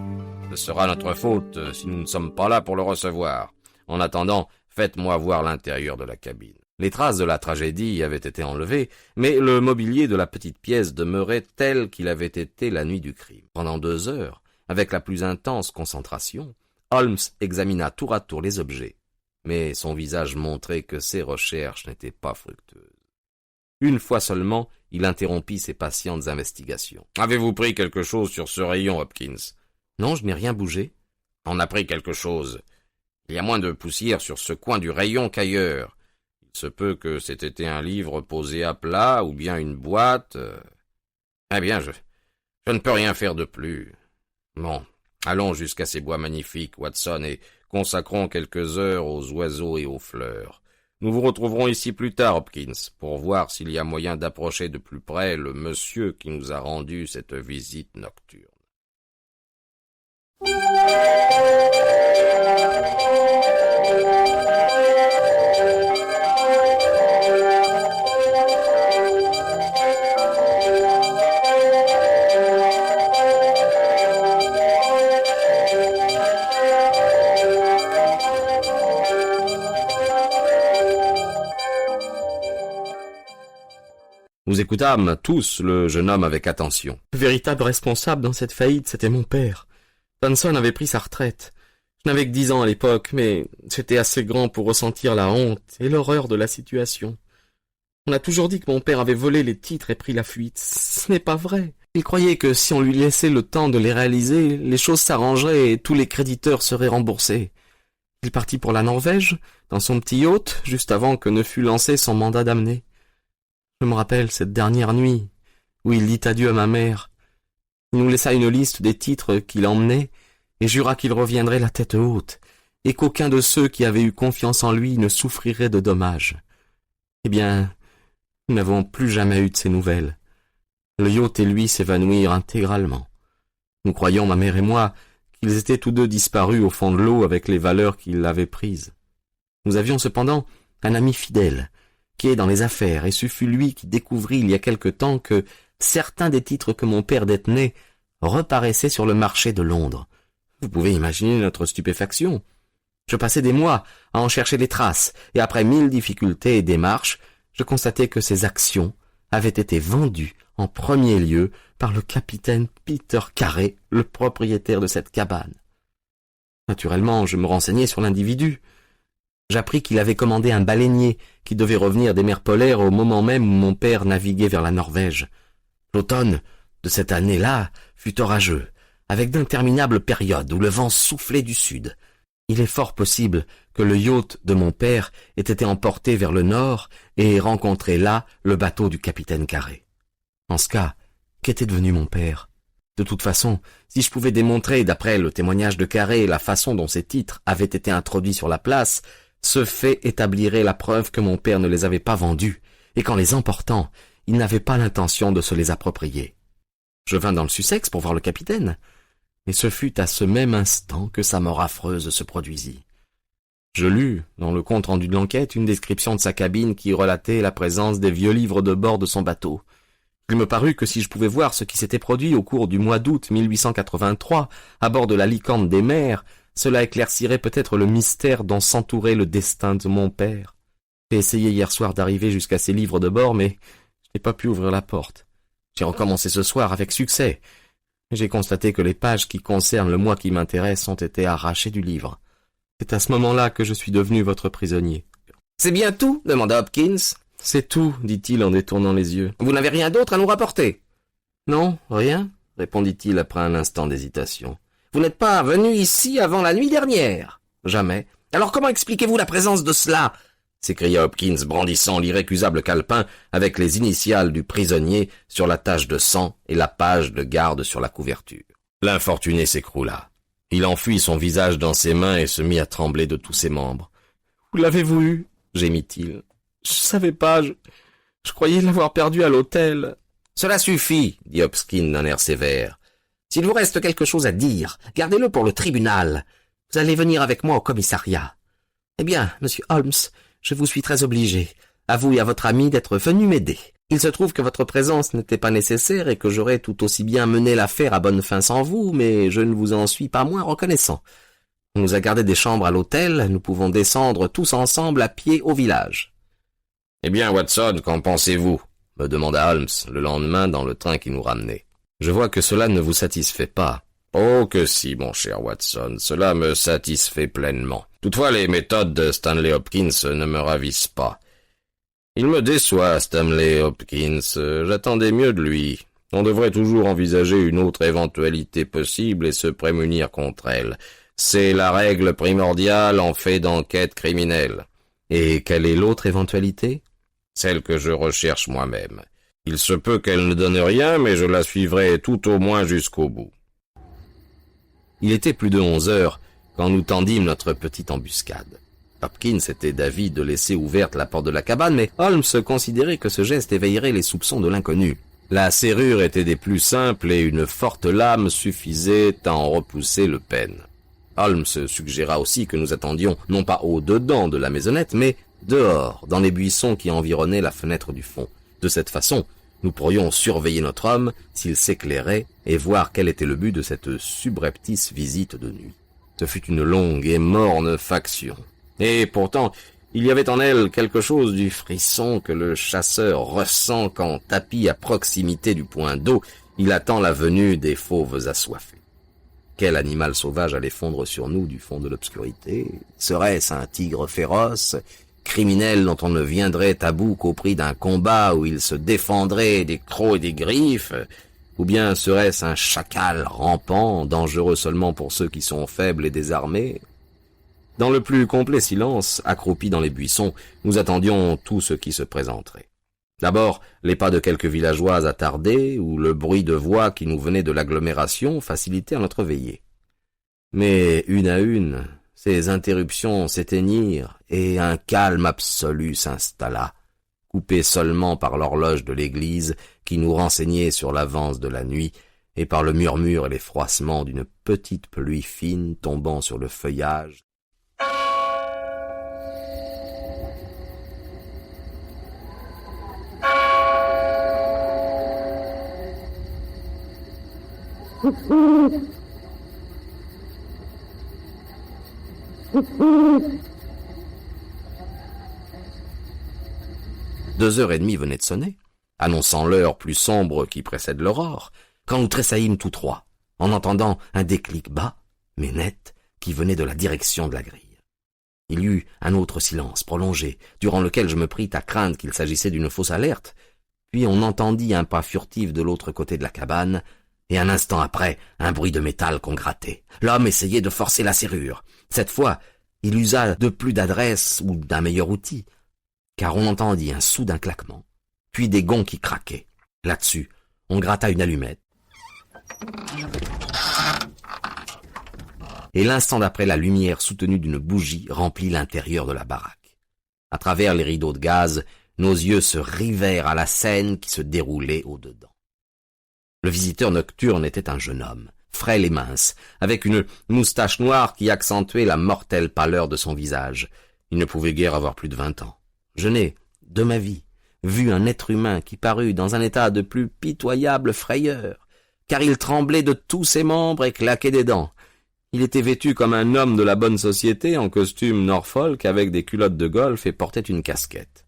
Ce sera notre faute si nous ne sommes pas là pour le recevoir. En attendant, faites-moi voir l'intérieur de la cabine. Les traces de la tragédie avaient été enlevées, mais le mobilier de la petite pièce demeurait tel qu'il avait été la nuit du crime. Pendant 2 heures, avec la plus intense concentration, Holmes examina tour à tour les objets, mais son visage montrait que ses recherches n'étaient pas fructueuses. Une fois seulement, il interrompit ses patientes investigations. « Avez-vous pris quelque chose sur ce rayon, Hopkins ?»« Non, je n'ai rien bougé. »« On a pris quelque chose. Il y a moins de poussière sur ce coin du rayon qu'ailleurs. Il se peut que c'était été un livre posé à plat ou bien une boîte. Eh bien, je ne peux rien faire de plus. Bon, allons jusqu'à ces bois magnifiques, Watson, et consacrons quelques heures aux oiseaux et aux fleurs. Nous vous retrouverons ici plus tard, Hopkins, pour voir s'il y a moyen d'approcher de plus près le monsieur qui nous a rendu cette visite nocturne. Nous écoutâmes tous le jeune homme avec attention. Le véritable responsable dans cette faillite, c'était mon père. Thomson avait pris sa retraite. Je n'avais que 10 ans à l'époque, mais j'étais assez grand pour ressentir la honte et l'horreur de la situation. On a toujours dit que mon père avait volé les titres et pris la fuite. Ce n'est pas vrai. Il croyait que si on lui laissait le temps de les réaliser, les choses s'arrangeraient et tous les créditeurs seraient remboursés. Il partit pour la Norvège, dans son petit yacht, juste avant que ne fût lancé son mandat d'amener. Je me rappelle cette dernière nuit, où il dit adieu à ma mère. Il nous laissa une liste des titres qu'il emmenait, et jura qu'il reviendrait la tête haute, et qu'aucun de ceux qui avaient eu confiance en lui ne souffrirait de dommages. Eh bien, nous n'avons plus jamais eu de ces nouvelles. Le yacht et lui s'évanouirent intégralement. Nous croyions, ma mère et moi, qu'ils étaient tous deux disparus au fond de l'eau avec les valeurs qu'ils avaient prises. Nous avions cependant un ami fidèle, qui est dans les affaires, et ce fut lui qui découvrit il y a quelque temps que certains des titres que mon père détenait reparaissaient sur le marché de Londres. Vous pouvez imaginer notre stupéfaction. Je passais des mois à en chercher les traces, et après 1000 difficultés et démarches, je constatai que ces actions avaient été vendues en premier lieu par le capitaine Peter Carey, le propriétaire de cette cabane. Naturellement, je me renseignai sur l'individu. J'appris qu'il avait commandé un baleinier qui devait revenir des mers polaires au moment même où mon père naviguait vers la Norvège. L'automne de cette année-là fut orageux, avec d'interminables périodes où le vent soufflait du sud. Il est fort possible que le yacht de mon père ait été emporté vers le nord et ait rencontré là le bateau du capitaine Carey. En ce cas, qu'était devenu mon père? De toute façon, si je pouvais démontrer, d'après le témoignage de Carey, la façon dont ces titres avaient été introduits sur la place, ce fait établirait la preuve que mon père ne les avait pas vendus, et qu'en les emportant, il n'avait pas l'intention de se les approprier. Je vins dans le Sussex pour voir le capitaine, et ce fut à ce même instant que sa mort affreuse se produisit. Je lus, dans le compte-rendu de l'enquête, une description de sa cabine qui relatait la présence des vieux livres de bord de son bateau. Il me parut que si je pouvais voir ce qui s'était produit au cours du mois d'août 1883 à bord de la Licorne des mers, cela éclaircirait peut-être le mystère dont s'entourait le destin de mon père. J'ai essayé hier soir d'arriver jusqu'à ces livres de bord, mais je n'ai pas pu ouvrir la porte. J'ai recommencé ce soir avec succès. J'ai constaté que les pages qui concernent le mois qui m'intéresse ont été arrachées du livre. C'est à ce moment-là que je suis devenu votre prisonnier. « C'est bien tout ?» demanda Hopkins. « C'est tout, » dit-il en détournant les yeux. « Vous n'avez rien d'autre à nous rapporter ?»« Non, rien, » répondit-il après un instant d'hésitation. « Vous n'êtes pas venu ici avant la nuit dernière ?»« Jamais. »« Alors comment expliquez-vous la présence de cela ?» s'écria Hopkins, brandissant l'irrécusable calepin avec les initiales du prisonnier sur la tache de sang et la page de garde sur la couverture. L'infortuné s'écroula. Il enfuit son visage dans ses mains et se mit à trembler de tous ses membres. « Où l'avez-vous eu ?» gémit-il. « Je savais pas, je croyais l'avoir perdu à l'hôtel. »« Cela suffit, » dit Hopkins d'un air sévère. « S'il vous reste quelque chose à dire, gardez-le pour le tribunal. Vous allez venir avec moi au commissariat. »« Eh bien, monsieur Holmes, je vous suis très obligé, à vous et à votre ami d'être venu m'aider. Il se trouve que votre présence n'était pas nécessaire et que j'aurais tout aussi bien mené l'affaire à bonne fin sans vous, mais je ne vous en suis pas moins reconnaissant. On nous a gardé des chambres à l'hôtel, nous pouvons descendre tous ensemble à pied au village. »« Eh bien, Watson, qu'en pensez-vous » me demanda Holmes le lendemain dans le train qui nous ramenait. « Je vois que cela ne vous satisfait pas. »« Oh que si, mon cher Watson, cela me satisfait pleinement. Toutefois, les méthodes de Stanley Hopkins ne me ravissent pas. Il me déçoit, Stanley Hopkins. J'attendais mieux de lui. On devrait toujours envisager une autre éventualité possible et se prémunir contre elle. C'est la règle primordiale en fait d'enquête criminelle. Et quelle est l'autre éventualité? Celle que je recherche moi-même. Il se peut qu'elle ne donne rien, mais je la suivrai tout au moins jusqu'au bout. Il était plus de 11 heures quand nous tendîmes notre petite embuscade. Hopkins était d'avis de laisser ouverte la porte de la cabane, mais Holmes considérait que ce geste éveillerait les soupçons de l'inconnu. La serrure était des plus simples et une forte lame suffisait à en repousser le pêne. Holmes suggéra aussi que nous attendions non pas au-dedans de la maisonnette, mais dehors, dans les buissons qui environnaient la fenêtre du fond. De cette façon, nous pourrions surveiller notre homme s'il s'éclairait et voir quel était le but de cette subreptice visite de nuit. Ce fut une longue et morne faction. Et pourtant, il y avait en elle quelque chose du frisson que le chasseur ressent quand, tapi à proximité du point d'eau, il attend la venue des fauves assoiffés. Quel animal sauvage allait fondre sur nous du fond de l'obscurité? Serait-ce un tigre féroce, criminel dont on ne viendrait à bout qu'au prix d'un combat où il se défendrait des crocs et des griffes? Ou bien serait-ce un chacal rampant, dangereux seulement pour ceux qui sont faibles et désarmés? Dans le plus complet silence, accroupis dans les buissons, nous attendions tout ce qui se présenterait. D'abord, les pas de quelques villageois attardés, ou le bruit de voix qui nous venait de l'agglomération facilitait notre veillée. Mais, une à une, ces interruptions s'éteignirent, et un calme absolu s'installa, coupé seulement par l'horloge de l'église qui nous renseignait sur l'avance de la nuit, et par le murmure et les froissements d'une petite pluie fine tombant sur le feuillage. Deux heures et demie venaient de sonner, annonçant l'heure plus sombre qui précède l'aurore, quand nous tressaillîmes tous trois, en entendant un déclic bas, mais net, qui venait de la direction de la grille. Il y eut un autre silence prolongé, durant lequel je me pris à craindre qu'il s'agissait d'une fausse alerte, puis on entendit un pas furtif de l'autre côté de la cabane, et un instant après, un bruit de métal qu'on grattait. L'homme essayait de forcer la serrure. Cette fois, il usa de plus d'adresse ou d'un meilleur outil, car on entendit un soudain claquement, puis des gonds qui craquaient. Là-dessus, on gratta une allumette. Et l'instant d'après, la lumière soutenue d'une bougie remplit l'intérieur de la baraque. À travers les rideaux de gaz, nos yeux se rivèrent à la scène qui se déroulait au-dedans. Le visiteur nocturne était un jeune homme, frêle et mince, avec une moustache noire qui accentuait la mortelle pâleur de son visage. Il ne pouvait guère avoir plus de 20 ans. Je n'ai, de ma vie, vu un être humain qui parut dans un état de plus pitoyable frayeur, car il tremblait de tous ses membres et claquait des dents. Il était vêtu comme un homme de la bonne société, en costume Norfolk avec des culottes de golf et portait une casquette.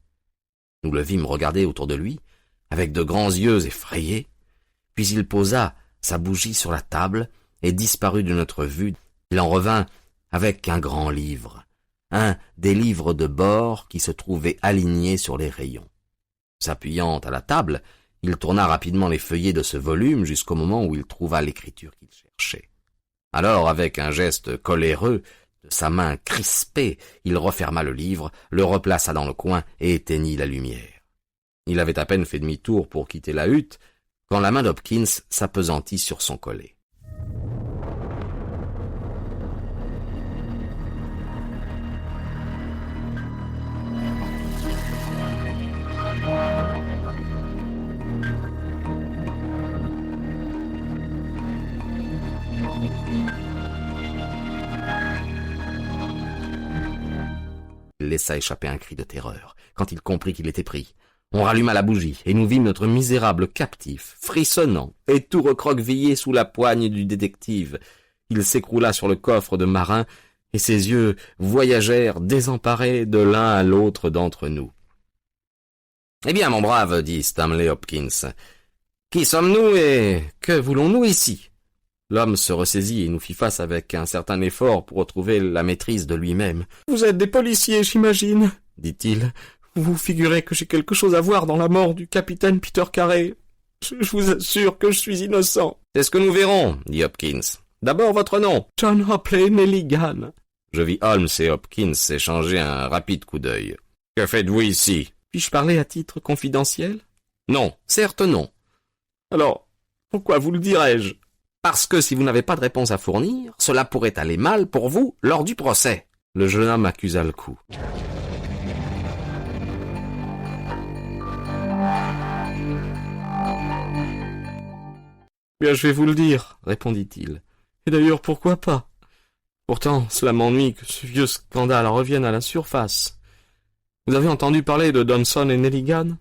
Nous le vîmes regarder autour de lui, avec de grands yeux effrayés, puis il posa sa bougie sur la table et disparut de notre vue. Il en revint avec un grand livre, un des livres de bord qui se trouvaient alignés sur les rayons. S'appuyant à la table, il tourna rapidement les feuillets de ce volume jusqu'au moment où il trouva l'écriture qu'il cherchait. Alors, avec un geste coléreux, de sa main crispée, il referma le livre, le replaça dans le coin et éteignit la lumière. Il avait à peine fait demi-tour pour quitter la hutte, quand la main d'Hopkins s'appesantit sur son collet. Il laissa échapper un cri de terreur, quand il comprit qu'il était pris. On ralluma la bougie, et nous vîmes notre misérable captif, frissonnant et tout recroquevillé sous la poigne du détective. Il s'écroula sur le coffre de marin, et ses yeux voyagèrent désemparés de l'un à l'autre d'entre nous. « Eh bien, mon brave, dit Stanley Hopkins, qui sommes-nous et que voulons-nous ici ?» L'homme se ressaisit et nous fit face avec un certain effort pour retrouver la maîtrise de lui-même. « Vous êtes des policiers, j'imagine, » dit-il. « Vous vous figurez que j'ai quelque chose à voir dans la mort du capitaine Peter Carey. Je vous assure que je suis innocent. »« C'est ce que nous verrons, » dit Hopkins. « D'abord votre nom. »« John Hopley Nelligan. » Je vis Holmes et Hopkins échanger un rapide coup d'œil. « Que faites-vous ici ?»« Puis-je parler à titre confidentiel ?»« Non, certes non. »« Alors, pourquoi vous le dirais-je ?»« Parce que si vous n'avez pas de réponse à fournir, cela pourrait aller mal pour vous lors du procès. » Le jeune homme accusa le coup. « Bien, je vais vous le dire, » répondit-il. « Et d'ailleurs, pourquoi pas? Pourtant, cela m'ennuie que ce vieux scandale revienne à la surface. Vous avez entendu parler de Donson et Nelligan ?»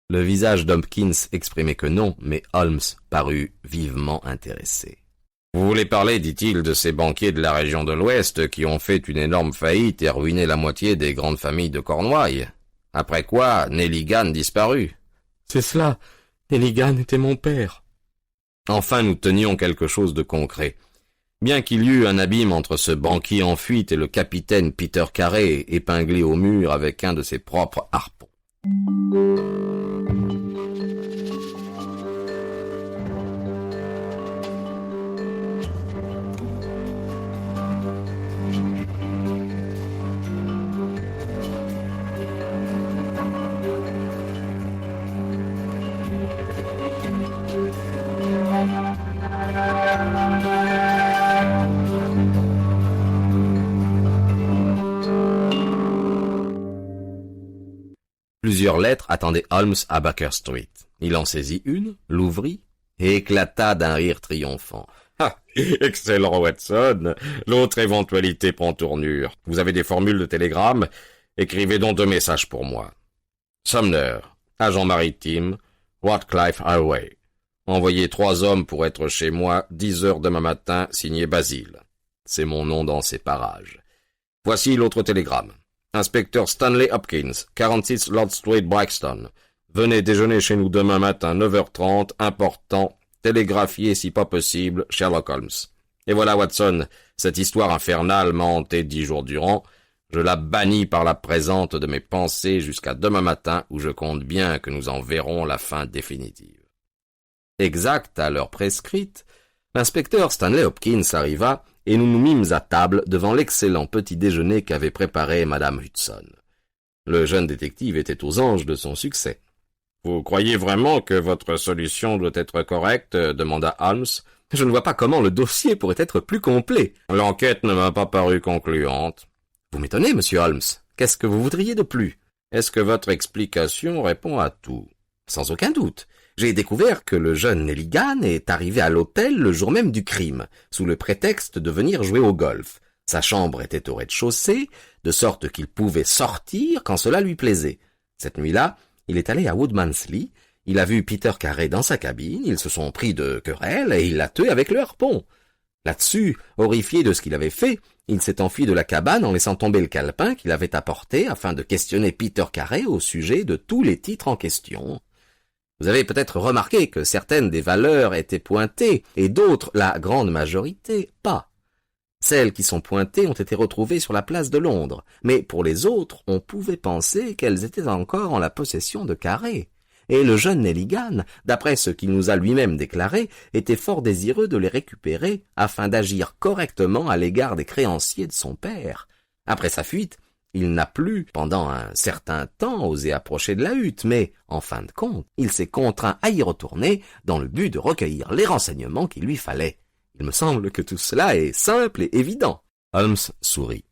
Le visage d'Hopkins exprimait que non, mais Holmes parut vivement intéressé. « Vous voulez parler, dit-il, de ces banquiers de la région de l'Ouest qui ont fait une énorme faillite et ruiné la moitié des grandes familles de Cornouailles. Après quoi, Nelligan disparut. »« C'est cela. Nelligan était mon père. » Enfin, nous tenions quelque chose de concret. Bien qu'il y eût un abîme entre ce banquier en fuite et le capitaine Peter Carey, épinglé au mur avec un de ses propres harpons. Plusieurs lettres attendaient Holmes à Baker Street. Il en saisit une, l'ouvrit, et éclata d'un rire triomphant. « Ah, excellent, Watson. L'autre éventualité prend tournure. Vous avez des formules de télégramme? Écrivez donc 2 messages pour moi. Sumner, agent maritime, Ratcliffe Highway. Envoyez 3 hommes pour être chez moi, 10 heures demain matin, signé Basile. C'est mon nom dans ces parages. Voici l'autre télégramme. Inspecteur Stanley Hopkins, 46 Lord Street, Brixton. Venez déjeuner chez nous demain matin, 9h30, important, télégraphié si pas possible, Sherlock Holmes. Et voilà, Watson, cette histoire infernale m'a hanté 10 jours durant. Je la bannis par la présente de mes pensées jusqu'à demain matin, où je compte bien que nous en verrons la fin définitive. Exact à l'heure prescrite, l'inspecteur Stanley Hopkins arriva, et nous nous mîmes à table devant l'excellent petit déjeuner qu'avait préparé madame Hudson. Le jeune détective était aux anges de son succès. « Vous croyez vraiment que votre solution doit être correcte ?» demanda Holmes. « Je ne vois pas comment le dossier pourrait être plus complet. L'enquête ne m'a pas paru concluante. »« Vous m'étonnez, monsieur Holmes. Qu'est-ce que vous voudriez de plus ? Est-ce que votre explication répond à tout ?»« Sans aucun doute. J'ai découvert que le jeune Nelligan est arrivé à l'hôtel le jour même du crime, sous le prétexte de venir jouer au golf. Sa chambre était au rez-de-chaussée, de sorte qu'il pouvait sortir quand cela lui plaisait. Cette nuit-là, il est allé à Woodmansley, il a vu Peter Carey dans sa cabine, ils se sont pris de querelle et il l'a tué avec le harpon. Là-dessus, horrifié de ce qu'il avait fait, il s'est enfui de la cabane en laissant tomber le calepin qu'il avait apporté afin de questionner Peter Carey au sujet de tous les titres en question. Vous avez peut-être remarqué que certaines des valeurs étaient pointées et d'autres, la grande majorité, pas. Celles qui sont pointées ont été retrouvées sur la place de Londres, mais pour les autres, on pouvait penser qu'elles étaient encore en la possession de Carey. Et le jeune Nelligan, d'après ce qu'il nous a lui-même déclaré, était fort désireux de les récupérer afin d'agir correctement à l'égard des créanciers de son père. Après sa fuite, il n'a plus, pendant un certain temps, osé approcher de la hutte, mais, en fin de compte, il s'est contraint à y retourner dans le but de recueillir les renseignements qu'il lui fallait. Il me semble que tout cela est simple et évident. Holmes sourit.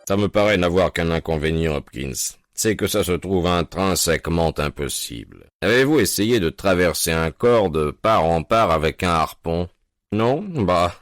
Ça me paraît n'avoir qu'un inconvénient, Hopkins. C'est que ça se trouve intrinsèquement impossible. Avez-vous essayé de traverser un corps de part en part avec un harpon? Non? Bah,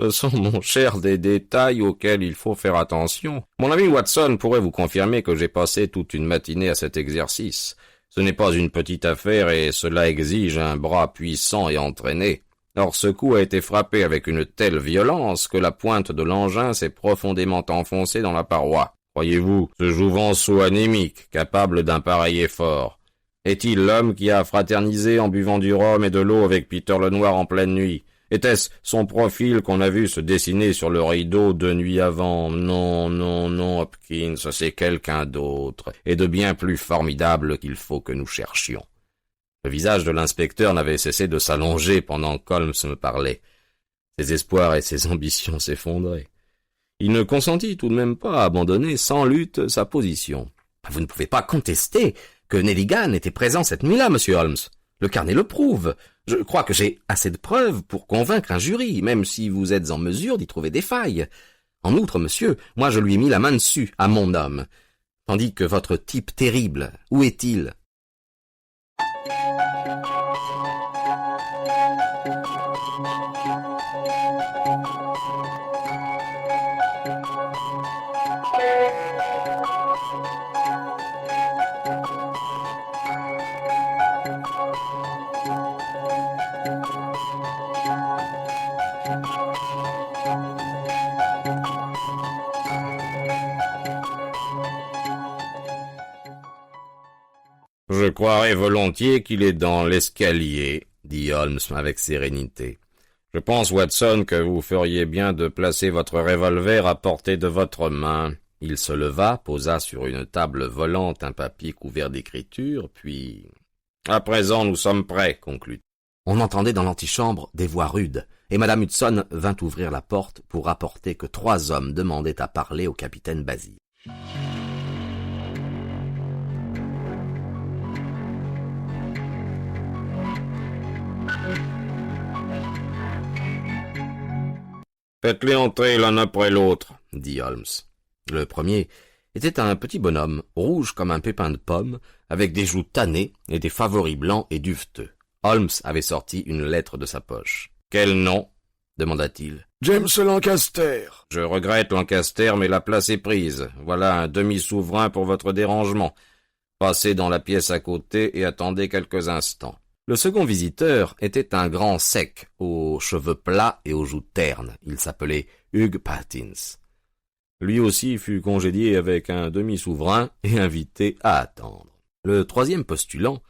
ce sont, mon cher, des détails auxquels il faut faire attention. Mon ami Watson pourrait vous confirmer que j'ai passé toute une matinée à cet exercice. Ce n'est pas une petite affaire et cela exige un bras puissant et entraîné. Or ce coup a été frappé avec une telle violence que la pointe de l'engin s'est profondément enfoncée dans la paroi. Croyez-vous, ce jouvenceau anémique, capable d'un pareil effort, est-il l'homme qui a fraternisé en buvant du rhum et de l'eau avec Peter Lenoir en pleine nuit? Était-ce son profil qu'on a vu se dessiner sur le rideau 2 nuits avant? Non, non, non, Hopkins, c'est quelqu'un d'autre, et de bien plus formidable qu'il faut que nous cherchions. Le visage de l'inspecteur n'avait cessé de s'allonger pendant qu'Holmes me parlait. Ses espoirs et ses ambitions s'effondraient. Il ne consentit tout de même pas à abandonner sans lutte sa position. « Vous ne pouvez pas contester que Nelligan était présent cette nuit-là, monsieur Holmes. Le carnet le prouve. Je crois que j'ai assez de preuves pour convaincre un jury, même si vous êtes en mesure d'y trouver des failles. En outre, monsieur, moi je lui ai mis la main dessus, à mon homme. Tandis que votre type terrible, où est-il ? » Je croirais volontiers qu'il est dans l'escalier, dit Holmes avec sérénité. Je pense, Watson, que vous feriez bien de placer votre revolver à portée de votre main. Il se leva, posa sur une table volante un papier couvert d'écriture, puis... À présent, nous sommes prêts, conclut. On entendait dans l'antichambre des voix rudes, et Madame Hudson vint ouvrir la porte pour rapporter que 3 hommes demandaient à parler au capitaine Basile. Faites-les entrer l'un après l'autre, dit Holmes. Le premier était un petit bonhomme, rouge comme un pépin de pomme, avec des joues tannées et des favoris blancs et duveteux. Holmes avait sorti une lettre de sa poche. « Quel nom » demanda-t-il. « James Lancaster. »« Je regrette, Lancaster, mais la place est prise. Voilà un demi-souverain pour votre dérangement. Passez dans la pièce à côté et attendez quelques instants. » Le second visiteur était un grand sec, aux cheveux plats et aux joues ternes. Il s'appelait Hugh Pattins. Lui aussi fut congédié avec un demi-souverain et invité à attendre. Le troisième postulant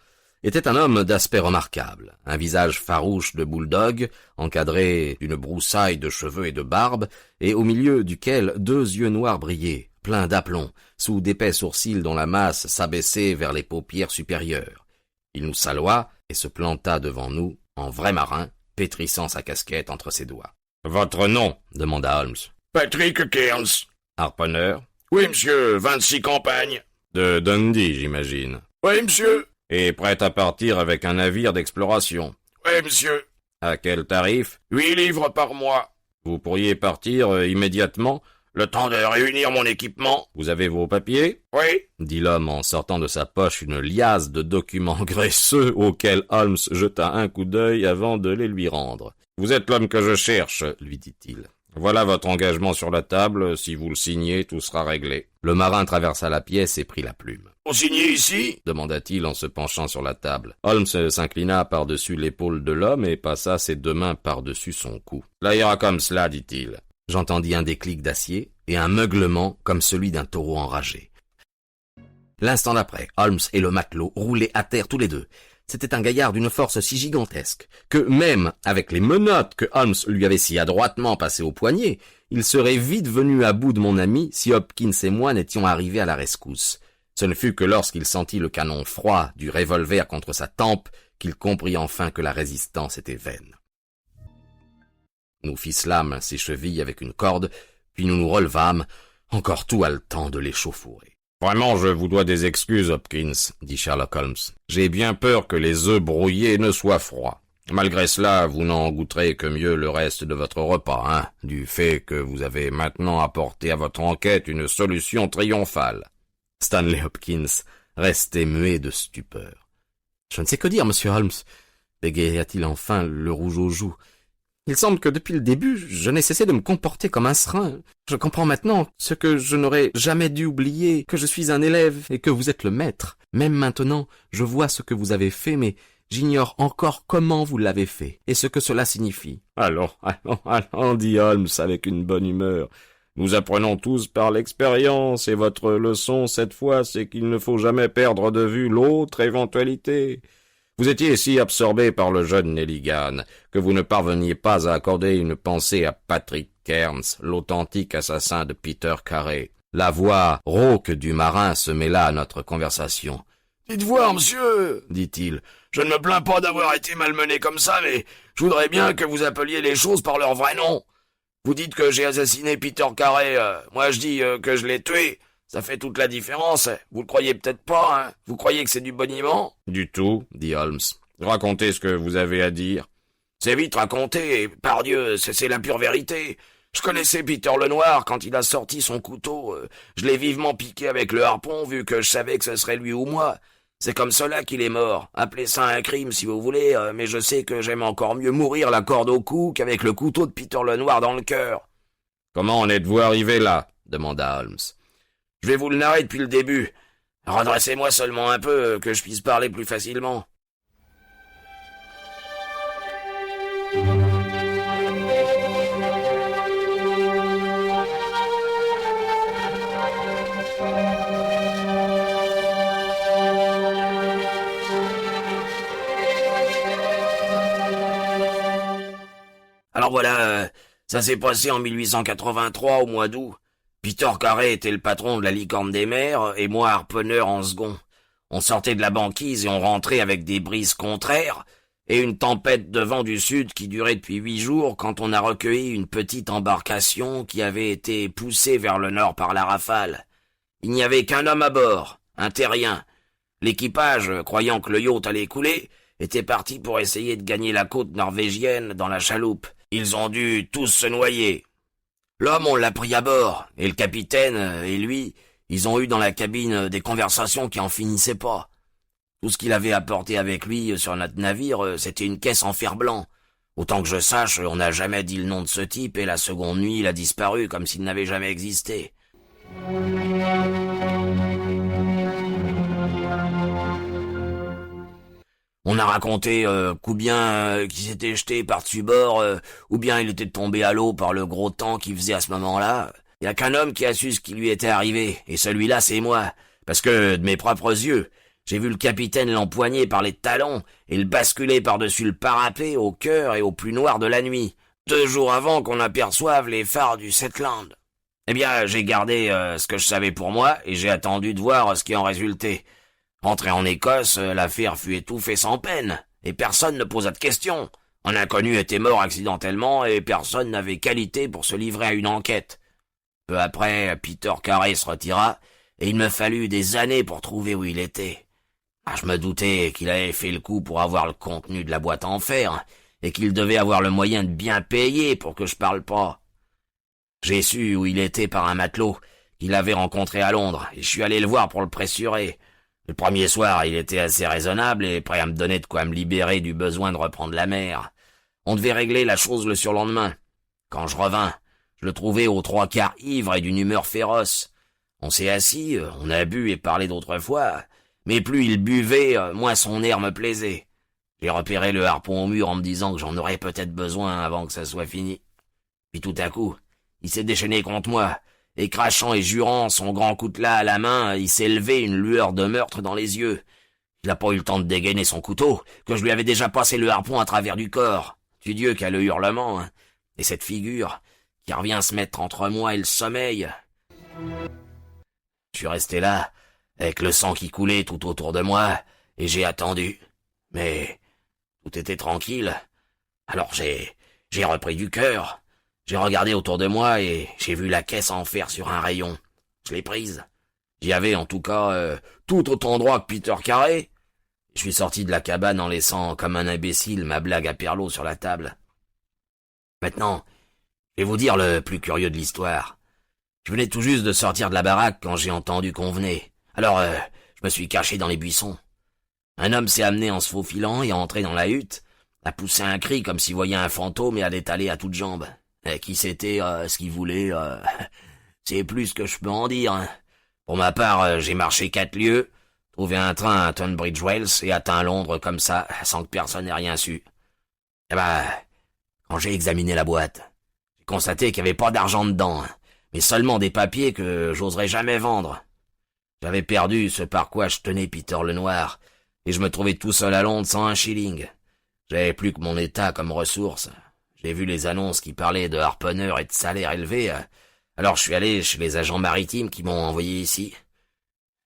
était un homme d'aspect remarquable, un visage farouche de bulldog, encadré d'une broussaille de cheveux et de barbe, et au milieu duquel 2 yeux noirs brillaient, pleins d'aplomb, sous d'épais sourcils dont la masse s'abaissait vers les paupières supérieures. Il nous salua et se planta devant nous, en vrai marin, pétrissant sa casquette entre ses doigts. « Votre nom » demanda Holmes. « Patrick Kearns. »« Harponneur ?»« Oui, monsieur, 26 campagnes. »« De Dundee, j'imagine. »« Oui, monsieur. »« Et prêt à partir avec un navire d'exploration. »« Oui, monsieur. »« À quel tarif ?»« 8 livres par mois. »« Vous pourriez partir immédiatement ?»« Le temps de réunir mon équipement. »« Vous avez vos papiers ?»« Oui. » dit l'homme en sortant de sa poche une liasse de documents graisseux auxquels Holmes jeta un coup d'œil avant de les lui rendre. « Vous êtes l'homme que je cherche, » lui dit-il. « Voilà votre engagement sur la table. Si vous le signez, tout sera réglé. » Le marin traversa la pièce et prit la plume. « Vous signez ici ?» demanda-t-il en se penchant sur la table. Holmes s'inclina par-dessus l'épaule de l'homme et passa ses 2 mains par-dessus son cou. « Là ira comme cela, dit-il. » J'entendis un déclic d'acier et un meuglement comme celui d'un taureau enragé. L'instant d'après, Holmes et le matelot roulaient à terre tous les deux. C'était un gaillard d'une force si gigantesque que même avec les menottes que Holmes lui avait si adroitement passées au poignet, il serait vite venu à bout de mon ami si Hopkins et moi n'étions arrivés à la rescousse. Ce ne fut que lorsqu'il sentit le canon froid du revolver contre sa tempe qu'il comprit enfin que la résistance était vaine. Nous ficelâmes ses chevilles avec une corde, puis nous nous relevâmes, encore tout haletant de l'échauffourée. « Vraiment, je vous dois des excuses, Hopkins, » dit Sherlock Holmes. « J'ai bien peur que les œufs brouillés ne soient froids. Malgré cela, vous n'en goûterez que mieux le reste de votre repas, hein, du fait que vous avez maintenant apporté à votre enquête une solution triomphale. » Stanley Hopkins restait muet de stupeur. « Je ne sais que dire, monsieur Holmes, » bégaya-t-il enfin, le rouge aux joues. Il semble que depuis le début, je n'ai cessé de me comporter comme un serin. Je comprends maintenant ce que je n'aurais jamais dû oublier, que je suis un élève et que vous êtes le maître. Même maintenant, je vois ce que vous avez fait, mais j'ignore encore comment vous l'avez fait et ce que cela signifie. « Allons, dit Holmes avec une bonne humeur. Nous apprenons tous par l'expérience, et votre leçon cette fois, c'est qu'il ne faut jamais perdre de vue l'autre éventualité. Vous étiez si absorbé par le jeune Nelligan que vous ne parveniez pas à accorder une pensée à Patrick Kearns, l'authentique assassin de Peter Carey. » La voix rauque du marin se mêla à notre conversation. « Dites voir, monsieur, dit-il, je ne me plains pas d'avoir été malmené comme ça, mais je voudrais bien que vous appeliez les choses par leur vrai nom. Vous dites que j'ai assassiné Peter Carey, moi je dis que je l'ai tué. Ça fait toute la différence. Vous le croyez peut-être pas, hein? Vous croyez que c'est du boniment? »« Du tout, dit Holmes. Racontez ce que vous avez à dire. »« C'est vite raconté, pardieu, c'est la pure vérité. Je connaissais Peter Lenoir quand il a sorti son couteau. Je l'ai vivement piqué avec le harpon, vu que je savais que ce serait lui ou moi. C'est comme cela qu'il est mort. Appelez ça un crime si vous voulez, mais je sais que j'aime encore mieux mourir la corde au cou qu'avec le couteau de Peter Lenoir dans le cœur. »« Comment en êtes-vous arrivé là ?» demanda Holmes. « Je vais vous le narrer depuis le début. Redressez-moi seulement un peu, que je puisse parler plus facilement. » Alors voilà, ça s'est passé en 1883 au mois d'août. Peter Carey était le patron de la Licorne des mers et moi harponneur en second. On sortait de la banquise et on rentrait avec des brises contraires et une tempête de vent du sud qui durait depuis 8 jours quand on a recueilli une petite embarcation qui avait été poussée vers le nord par la rafale. Il n'y avait qu'un homme à bord, un terrien. L'équipage, croyant que le yacht allait couler, était parti pour essayer de gagner la côte norvégienne dans la chaloupe. Ils ont dû tous se noyer. L'homme, on l'a pris à bord, et le capitaine et lui, ils ont eu dans la cabine des conversations qui en finissaient pas. Tout ce qu'il avait apporté avec lui sur notre navire, c'était une caisse en fer blanc. Autant que je sache, on n'a jamais dit le nom de ce type, et la seconde nuit, il a disparu comme s'il n'avait jamais existé. On a raconté qu'ou bien qu'il s'était jeté par-dessus bord, ou bien il était tombé à l'eau par le gros temps qu'il faisait à ce moment-là. Il y a qu'un homme qui a su ce qui lui était arrivé, et celui-là c'est moi, parce que de mes propres yeux, j'ai vu le capitaine l'empoigner par les talons et le basculer par-dessus le parapet au cœur et au plus noir de la nuit, 2 jours avant qu'on aperçoive les phares du Shetland. Eh bien, j'ai gardé ce que je savais pour moi, et j'ai attendu de voir ce qui en résultait. Rentré en Écosse, l'affaire fut étouffée sans peine, et personne ne posa de questions. Un inconnu était mort accidentellement, et personne n'avait qualité pour se livrer à une enquête. Peu après, Peter Carey se retira, et il me fallut des années pour trouver où il était. Je me doutais qu'il avait fait le coup pour avoir le contenu de la boîte en fer, et qu'il devait avoir le moyen de bien payer pour que je parle pas. J'ai su où il était par un matelot qu'il avait rencontré à Londres, et je suis allé le voir pour le pressurer. Le premier soir, il était assez raisonnable et prêt à me donner de quoi me libérer du besoin de reprendre la mer. On devait régler la chose le surlendemain. Quand je revins, je le trouvais aux 3/4 ivre et d'une humeur féroce. On s'est assis, on a bu et parlé d'autrefois, mais plus il buvait, moins son air me plaisait. J'ai repéré le harpon au mur en me disant que j'en aurais peut-être besoin avant que ça soit fini. Puis tout à coup, il s'est déchaîné contre moi, et crachant et jurant, son grand coutelas à la main, il s'est levé une lueur de meurtre dans les yeux. Il n'a pas eu le temps de dégainer son couteau, que je lui avais déjà passé le harpon à travers du corps. Tu Dieu qu'a le hurlement, hein. Et cette figure, qui revient se mettre entre moi et le sommeil. Je suis resté là, avec le sang qui coulait tout autour de moi, et j'ai attendu. Mais tout était tranquille. Alors j'ai repris du cœur. J'ai regardé autour de moi et j'ai vu la caisse en fer sur un rayon. Je l'ai prise. J'y avais en tout cas tout autant droit que Peter Carey. Je suis sorti de la cabane en laissant comme un imbécile ma blague à Perlot sur la table. Maintenant, je vais vous dire le plus curieux de l'histoire. Je venais tout juste de sortir de la baraque quand j'ai entendu qu'on venait. Alors, je me suis caché dans les buissons. Un homme s'est amené en se faufilant et entré dans la hutte, a poussé un cri comme s'il voyait un fantôme et a détalé à toutes jambes. Qui c'était, ce qu'il voulait, c'est plus que je peux en dire. Hein. Pour ma part, j'ai marché 4 lieues, trouvé un train à Tunbridge Wells et atteint Londres comme ça, sans que personne n'ait rien su. Eh ben, quand j'ai examiné la boîte, j'ai constaté qu'il n'y avait pas d'argent dedans, hein, mais seulement des papiers que j'oserais jamais vendre. J'avais perdu ce par quoi je tenais Peter le Noir, et je me trouvais tout seul à Londres sans un shilling. J'avais plus que mon état comme ressource. J'ai vu les annonces qui parlaient de harponneurs et de salaires élevés, alors je suis allé chez les agents maritimes qui m'ont envoyé ici.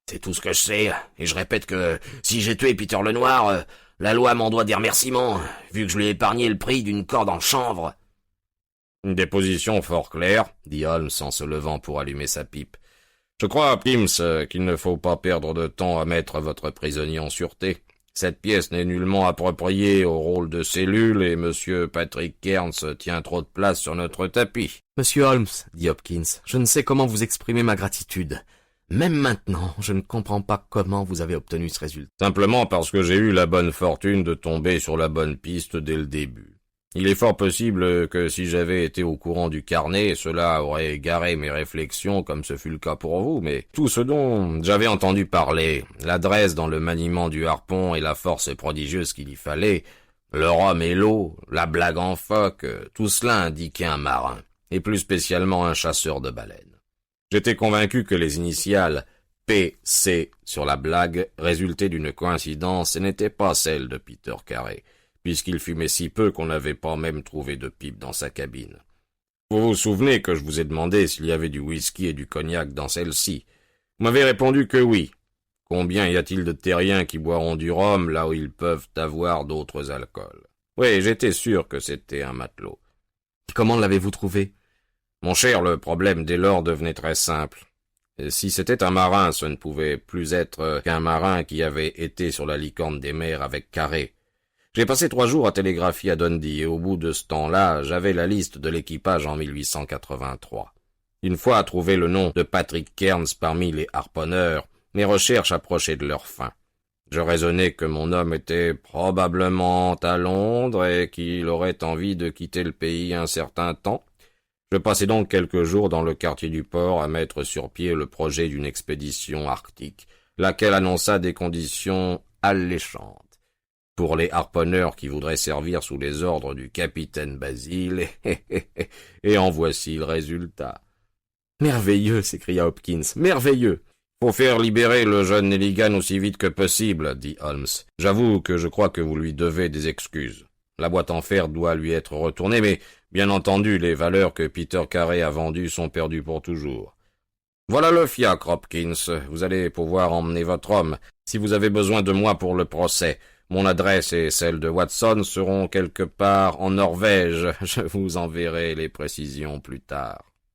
C'est tout ce que je sais, et je répète que si j'ai tué Peter le Noir, la loi m'en doit des remerciements, vu que je lui ai épargné le prix d'une corde en chanvre. Une déposition fort claire, dit Holmes en se levant pour allumer sa pipe. Je crois, Pims, qu'il ne faut pas perdre de temps à mettre votre prisonnier en sûreté. Cette pièce n'est nullement appropriée au rôle de cellule et Monsieur Patrick Cairns tient trop de place sur notre tapis. Monsieur Holmes, dit Hopkins, je ne sais comment vous exprimer ma gratitude. Même maintenant, je ne comprends pas comment vous avez obtenu ce résultat. Simplement parce que j'ai eu la bonne fortune de tomber sur la bonne piste dès le début. Il est fort possible que si j'avais été au courant du carnet, cela aurait égaré mes réflexions comme ce fut le cas pour vous, mais tout ce dont j'avais entendu parler, l'adresse dans le maniement du harpon et la force prodigieuse qu'il y fallait, le rhum et l'eau, la blague en phoque, tout cela indiquait un marin, et plus spécialement un chasseur de baleines. J'étais convaincu que les initiales P.C. sur la blague résultaient d'une coïncidence et n'étaient pas celles de Peter Carey, puisqu'il fumait si peu qu'on n'avait pas même trouvé de pipe dans sa cabine. Vous vous souvenez que je vous ai demandé s'il y avait du whisky et du cognac dans celle-ci. Vous m'avez répondu que oui. Combien y a-t-il de terriens qui boiront du rhum là où ils peuvent avoir d'autres alcools? Oui, j'étais sûr que c'était un matelot. Comment l'avez-vous trouvé? Mon cher, le problème dès lors devenait très simple. Si c'était un marin, ce ne pouvait plus être qu'un marin qui avait été sur la licorne des mers avec Carré. J'ai passé 3 jours à télégraphier à Dundee, et au bout de ce temps-là, j'avais la liste de l'équipage en 1883. Une fois trouvé le nom de Patrick Cairns parmi les harponneurs, mes recherches approchaient de leur fin. Je raisonnais que mon homme était probablement à Londres et qu'il aurait envie de quitter le pays un certain temps. Je passai donc quelques jours dans le quartier du port à mettre sur pied le projet d'une expédition arctique, laquelle annonça des conditions alléchantes pour les harponneurs qui voudraient servir sous les ordres du capitaine Basile, et en voici le résultat. « Merveilleux !» s'écria Hopkins. « Merveilleux !»« Faut faire libérer le jeune Nelligan aussi vite que possible, » dit Holmes. « J'avoue que je crois que vous lui devez des excuses. La boîte en fer doit lui être retournée, mais bien entendu, les valeurs que Peter Carré a vendues sont perdues pour toujours. Voilà le fiacre, Hopkins. Vous allez pouvoir emmener votre homme. Si vous avez besoin de moi pour le procès, mon adresse et celle de Watson seront quelque part en Norvège. Je vous enverrai les précisions plus tard.